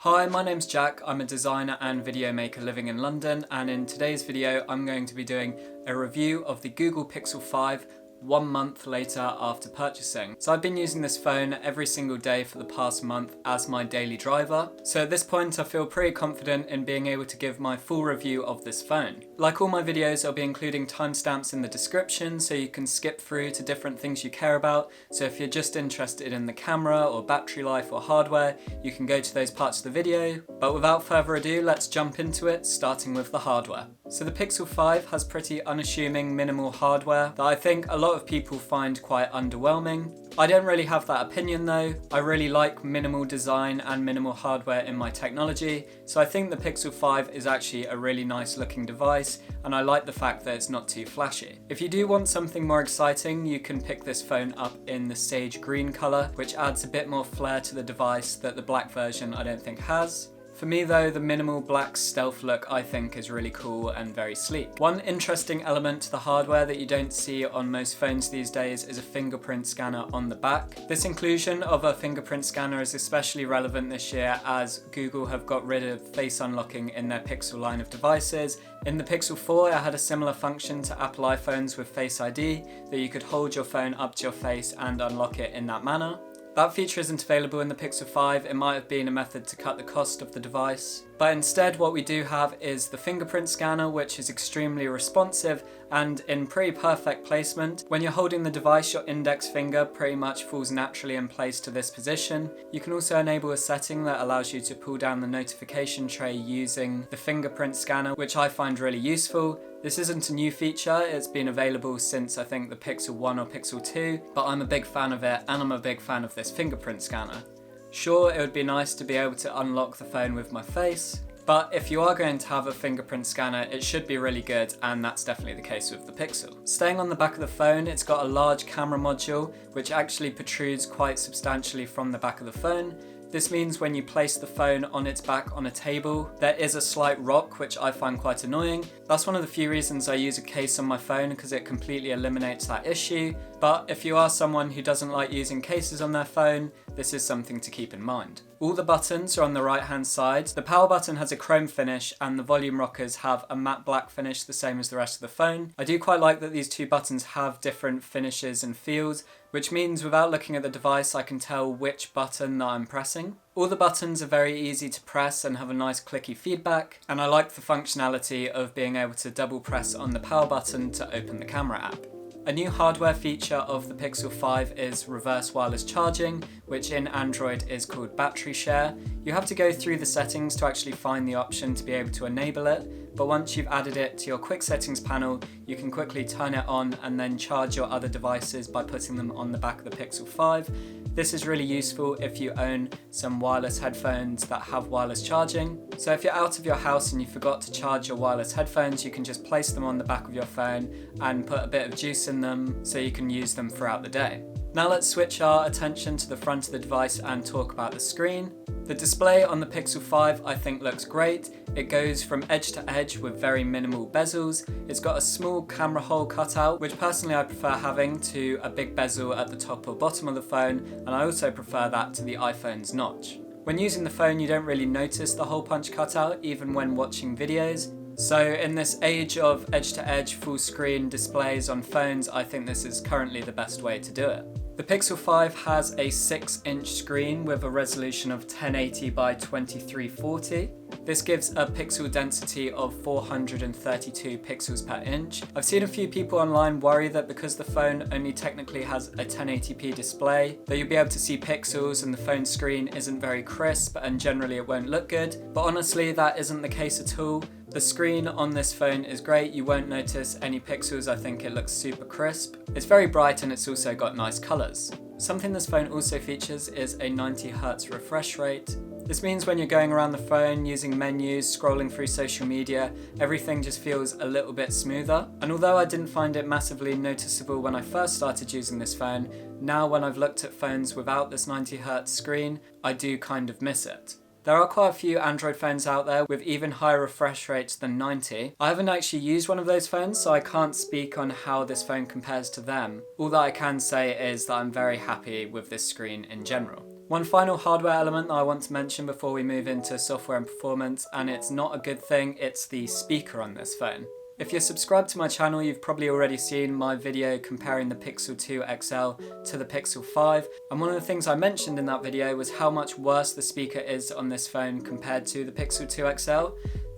Hi, my name's Jack. I'm a designer and video maker living in London, and in today's video I'm going to be doing a review of the Google Pixel 5 1 month later after purchasing. So I've been using this phone every single day for the past month as my daily driver. So at this point I feel pretty confident in being able to give my full review of this phone. Like all my videos, I'll be including timestamps in the description so you can skip through to different things you care about. So if you're just interested in the camera or battery life or hardware, you can go to those parts of the video. But without further ado, let's jump into it, starting with the hardware. So the Pixel 5 has pretty unassuming minimal hardware that I think a lot of people find quite underwhelming. I don't really have that opinion though. I really like minimal design and minimal hardware in my technology, so I think the Pixel 5 is actually a really nice looking device, and I like the fact that it's not too flashy. If you do want something more exciting, you can pick this phone up in the sage green colour, which adds a bit more flair to the device that the black version I don't think has. For me though, the minimal black stealth look I think is really cool and very sleek. One interesting element to the hardware that you don't see on most phones these days is a fingerprint scanner on the back. This inclusion of a fingerprint scanner is especially relevant this year as Google have got rid of face unlocking in their Pixel line of devices. In the Pixel 4 it had a similar function to Apple iPhones with Face ID, that you could hold your phone up to your face and unlock it in that manner. That feature isn't available in the Pixel 5, it might have been a method to cut the cost of the device. But instead what we do have is the fingerprint scanner, which is extremely responsive and in pretty perfect placement. When you're holding the device, your index finger pretty much falls naturally in place to this position. You can also enable a setting that allows you to pull down the notification tray using the fingerprint scanner, which I find really useful. This isn't a new feature, it's been available since I think the Pixel 1 or Pixel 2, but I'm a big fan of it and I'm a big fan of this fingerprint scanner. Sure, it would be nice to be able to unlock the phone with my face, but if you are going to have a fingerprint scanner, it should be really good, and that's definitely the case with the Pixel. Staying on the back of the phone, it's got a large camera module, which actually protrudes quite substantially from the back of the phone. This means when you place the phone on its back on a table, there is a slight rock, which I find quite annoying. That's one of the few reasons I use a case on my phone, because it completely eliminates that issue. But if you are someone who doesn't like using cases on their phone, this is something to keep in mind. All the buttons are on the right hand side. The power button has a chrome finish and the volume rockers have a matte black finish, the same as the rest of the phone. I do quite like that these two buttons have different finishes and feels, which means without looking at the device I can tell which button that I'm pressing. All the buttons are very easy to press and have a nice clicky feedback, and I like the functionality of being able to double press on the power button to open the camera app. A new hardware feature of the Pixel 5 is reverse wireless charging, which in Android is called battery share. You have to go through the settings to actually find the option to be able to enable it, but once you've added it to your quick settings panel, you can quickly turn it on and then charge your other devices by putting them on the back of the Pixel 5. This is really useful if you own some wireless headphones that have wireless charging. So if you're out of your house and you forgot to charge your wireless headphones, you can just place them on the back of your phone and put a bit of juice in them so you can use them throughout the day. Now let's switch our attention to the front of the device and talk about the screen. The display on the Pixel 5 I think looks great. It goes from edge to edge with very minimal bezels. It's got a small camera hole cutout, which personally I prefer having to a big bezel at the top or bottom of the phone, and I also prefer that to the iPhone's notch. When using the phone you don't really notice the hole punch cutout even when watching videos. So in this age of edge-to-edge full screen displays on phones, I think this is currently the best way to do it. The Pixel 5 has a 6-inch screen with a resolution of 1080 by 2340. This gives a pixel density of 432 pixels per inch. I've seen a few people online worry that because the phone only technically has a 1080p display, that you'll be able to see pixels and the phone screen isn't very crisp and generally it won't look good. But honestly, that isn't the case at all. The screen on this phone is great, you won't notice any pixels, I think it looks super crisp. It's very bright and it's also got nice colours. Something this phone also features is a 90Hz refresh rate. This means when you're going around the phone, using menus, scrolling through social media, everything just feels a little bit smoother. And although I didn't find it massively noticeable when I first started using this phone, now when I've looked at phones without this 90Hz screen, I do kind of miss it. There are quite a few Android phones out there with even higher refresh rates than 90. I haven't actually used one of those phones, so I can't speak on how this phone compares to them. All that I can say is that I'm very happy with this screen in general. One final hardware element that I want to mention before we move into software and performance, and it's not a good thing, it's the speaker on this phone. If you're subscribed to my channel, you've probably already seen my video comparing the Pixel 2 XL to the Pixel 5, and one of the things I mentioned in that video was how much worse the speaker is on this phone compared to the Pixel 2 XL.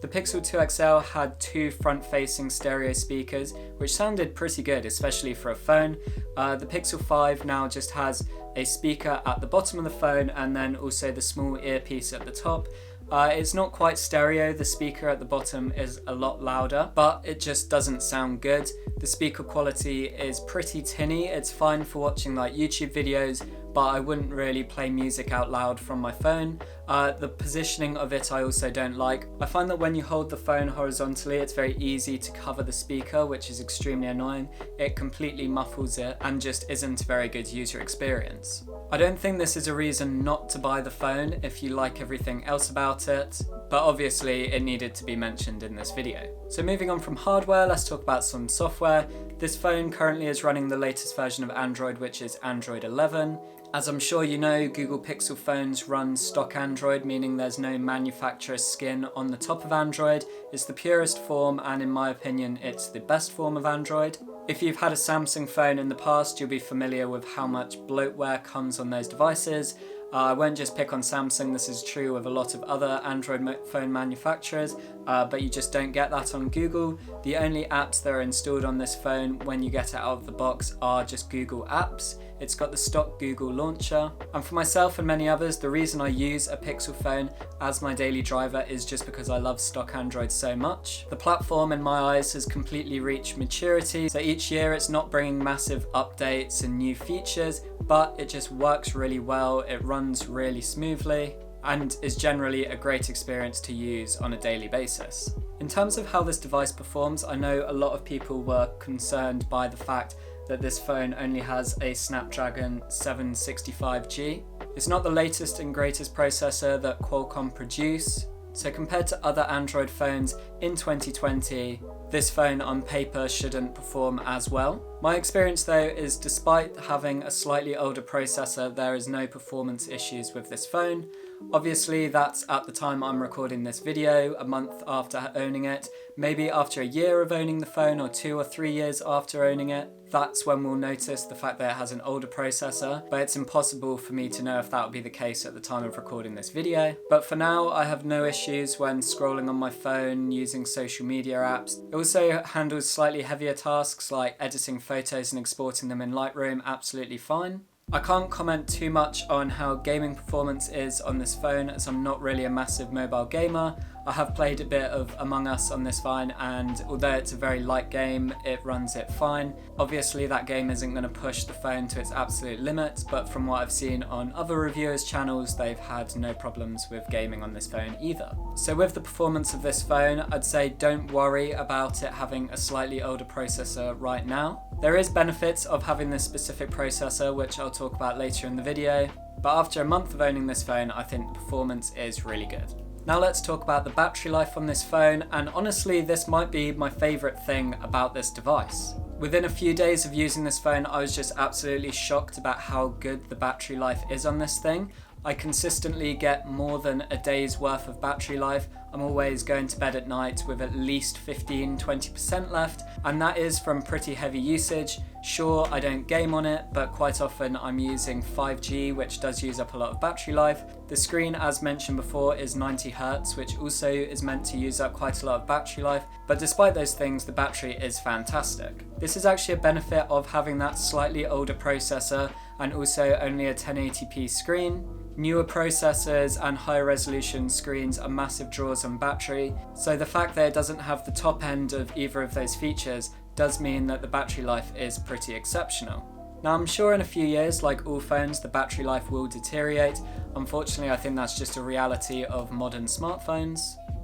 The Pixel 2 XL had two front-facing stereo speakers, which sounded pretty good, especially for a phone. The Pixel 5 now just has a speaker at the bottom of the phone and then also the small earpiece at the top. It's not quite stereo, the speaker at the bottom is a lot louder, but it just doesn't sound good. The speaker quality is pretty tinny, it's fine for watching like YouTube videos, but I wouldn't really play music out loud from my phone. The positioning of it I also don't like. I find that when you hold the phone horizontally, it's very easy to cover the speaker, which is extremely annoying. It completely muffles it and just isn't a very good user experience. I don't think this is a reason not to buy the phone if you like everything else about it, but obviously it needed to be mentioned in this video. So moving on from hardware, let's talk about some software. This phone currently is running the latest version of Android, which is Android 11. As I'm sure you know, Google Pixel phones run stock Android, meaning there's no manufacturer's skin on the top of Android. It's the purest form, and in my opinion, it's the best form of Android. If you've had a Samsung phone in the past, you'll be familiar with how much bloatware comes on those devices. I won't just pick on Samsung, this is true of a lot of other Android phone manufacturers, but you just don't get that on Google. The only apps that are installed on this phone when you get it out of the box are just Google apps. It's got the stock Google launcher. And for myself and many others, the reason I use a Pixel phone as my daily driver is just because I love stock Android so much. The platform in my eyes has completely reached maturity, so each year it's not bringing massive updates and new features, but it just works really well, it runs really smoothly, and is generally a great experience to use on a daily basis. In terms of how this device performs, I know a lot of people were concerned by the fact that this phone only has a Snapdragon 765G. It's not the latest and greatest processor that Qualcomm produce, so compared to other Android phones in 2020, this phone on paper shouldn't perform as well. My experience though is despite having a slightly older processor, there is no performance issues with this phone. Obviously that's at the time I'm recording this video, a month after owning it. Maybe after a year of owning the phone or 2 or 3 years after owning it, that's when we'll notice the fact that it has an older processor, but it's impossible for me to know if that would be the case at the time of recording this video. But for now, I have no issues when scrolling on my phone, using social media apps. It also handles slightly heavier tasks like editing photos and exporting them in Lightroom absolutely fine. I can't comment too much on how gaming performance is on this phone as I'm not really a massive mobile gamer. I have played a bit of Among Us on this phone, and although it's a very light game, it runs it fine. Obviously that game isn't going to push the phone to its absolute limits, but from what I've seen on other reviewers' channels, they've had no problems with gaming on this phone either. So with the performance of this phone, I'd say don't worry about it having a slightly older processor right now. There is benefits of having this specific processor, which I'll talk about later in the video, but after a month of owning this phone, I think the performance is really good. Now let's talk about the battery life on this phone, and honestly this might be my favourite thing about this device. Within a few days of using this phone, I was just absolutely shocked about how good the battery life is on this thing. I consistently get more than a day's worth of battery life. I'm always going to bed at night with at least 15-20% left, and that is from pretty heavy usage. Sure, I don't game on it, but quite often I'm using 5G, which does use up a lot of battery life. The screen, as mentioned before, is 90Hz, which also is meant to use up quite a lot of battery life, but despite those things, the battery is fantastic. This is actually a benefit of having that slightly older processor and also only a 1080p screen. Newer processors and higher resolution screens are massive draws on battery, so the fact that it doesn't have the top end of either of those features does mean that the battery life is pretty exceptional. Now I'm sure in a few years, like all phones, the battery life will deteriorate. Unfortunately, I think that's just a reality of modern smartphones.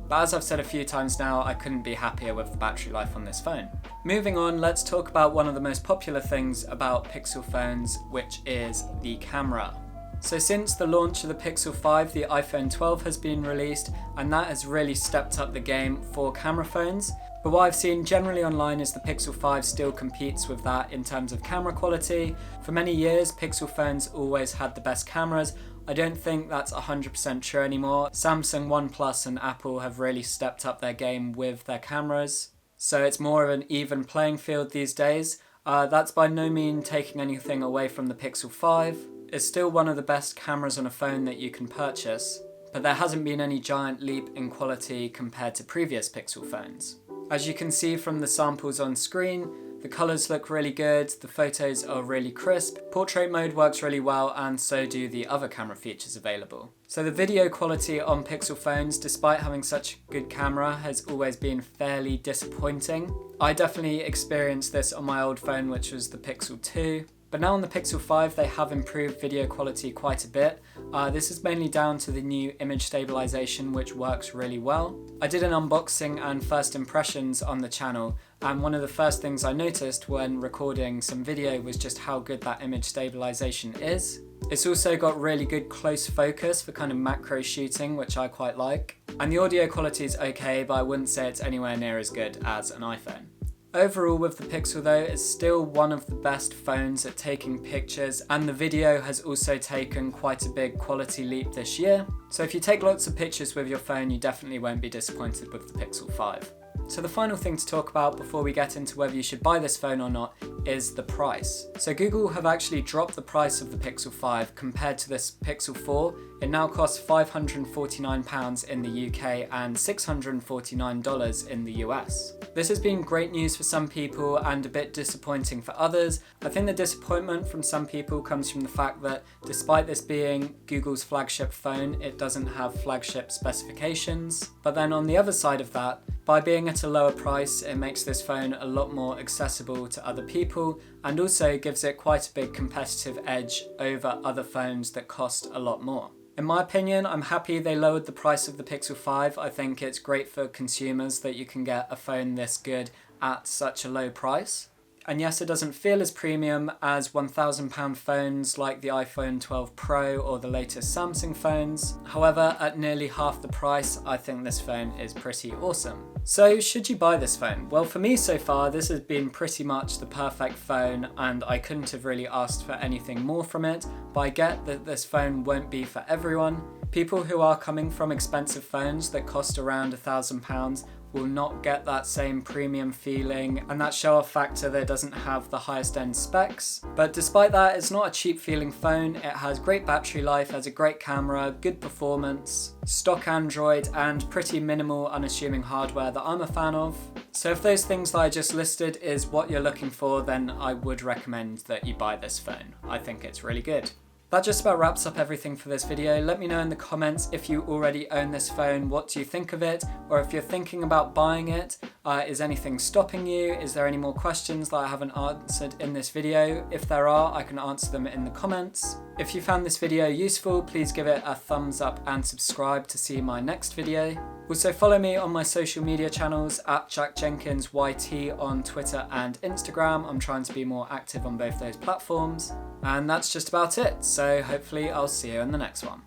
But as I've said a few times now, I couldn't be happier with the battery life on this phone. Moving on, let's talk about one of the most popular things about Pixel phones, which is the camera. So since the launch of the Pixel 5, the iPhone 12 has been released, and that has really stepped up the game for camera phones. But what I've seen generally online is the Pixel 5 still competes with that in terms of camera quality. For many years, Pixel phones always had the best cameras. I don't think that's 100% true anymore. Samsung, OnePlus and Apple have really stepped up their game with their cameras. So it's more of an even playing field these days. That's by no means taking anything away from the Pixel 5. It's still one of the best cameras on a phone that you can purchase, but there hasn't been any giant leap in quality compared to previous Pixel phones. As you can see from the samples on screen, the colours look really good, the photos are really crisp, portrait mode works really well, and so do the other camera features available. So the video quality on Pixel phones, despite having such a good camera, has always been fairly disappointing. I definitely experienced this on my old phone, which was the Pixel 2. But now on the Pixel 5 they have improved video quality quite a bit. This is mainly down to the new image stabilization, which works really well. I did an unboxing and first impressions on the channel, and one of the first things I noticed when recording some video was just how good that image stabilization is. It's also got really good close focus for kind of macro shooting, which I quite like. And the audio quality is okay, but I wouldn't say it's anywhere near as good as an iPhone. Overall with the Pixel though, it's still one of the best phones at taking pictures, and the video has also taken quite a big quality leap this year. So if you take lots of pictures with your phone, you definitely won't be disappointed with the Pixel 5. So the final thing to talk about before we get into whether you should buy this phone or not is the price. So Google have actually dropped the price of the Pixel 5 compared to this Pixel 4. It now costs £549 in the UK and $649 in the US. This has been great news for some people and a bit disappointing for others. I think the disappointment from some people comes from the fact that despite this being Google's flagship phone, it doesn't have flagship specifications. But then on the other side of that, by being at a lower price, it makes this phone a lot more accessible to other people and also gives it quite a big competitive edge over other phones that cost a lot more. In my opinion, I'm happy they lowered the price of the Pixel 5. I think it's great for consumers that you can get a phone this good at such a low price. And yes, it doesn't feel as premium as £1,000 phones like the iPhone 12 Pro or the latest Samsung phones. However, at nearly half the price, I think this phone is pretty awesome. So should you buy this phone? Well, for me so far, this has been pretty much the perfect phone and I couldn't have really asked for anything more from it, but I get that this phone won't be for everyone. People who are coming from expensive phones that cost around £1,000 will not get that same premium feeling, and that show-off factor that doesn't have the highest end specs. But despite that, it's not a cheap feeling phone. It has great battery life, has a great camera, good performance, stock Android, and pretty minimal unassuming hardware that I'm a fan of. So if those things that I just listed is what you're looking for, then I would recommend that you buy this phone. I think it's really good. That just about wraps up everything for this video. Let me know in the comments if you already own this phone, what do you think of it, or if you're thinking about buying it, is anything stopping you? Is there any more questions that I haven't answered in this video? If there are, I can answer them in the comments. If you found this video useful, please give it a thumbs up and subscribe to see my next video. Also follow me on my social media channels at JackJenkinsYT on Twitter and Instagram. I'm trying to be more active on both those platforms. And that's just about it. So hopefully I'll see you in the next one.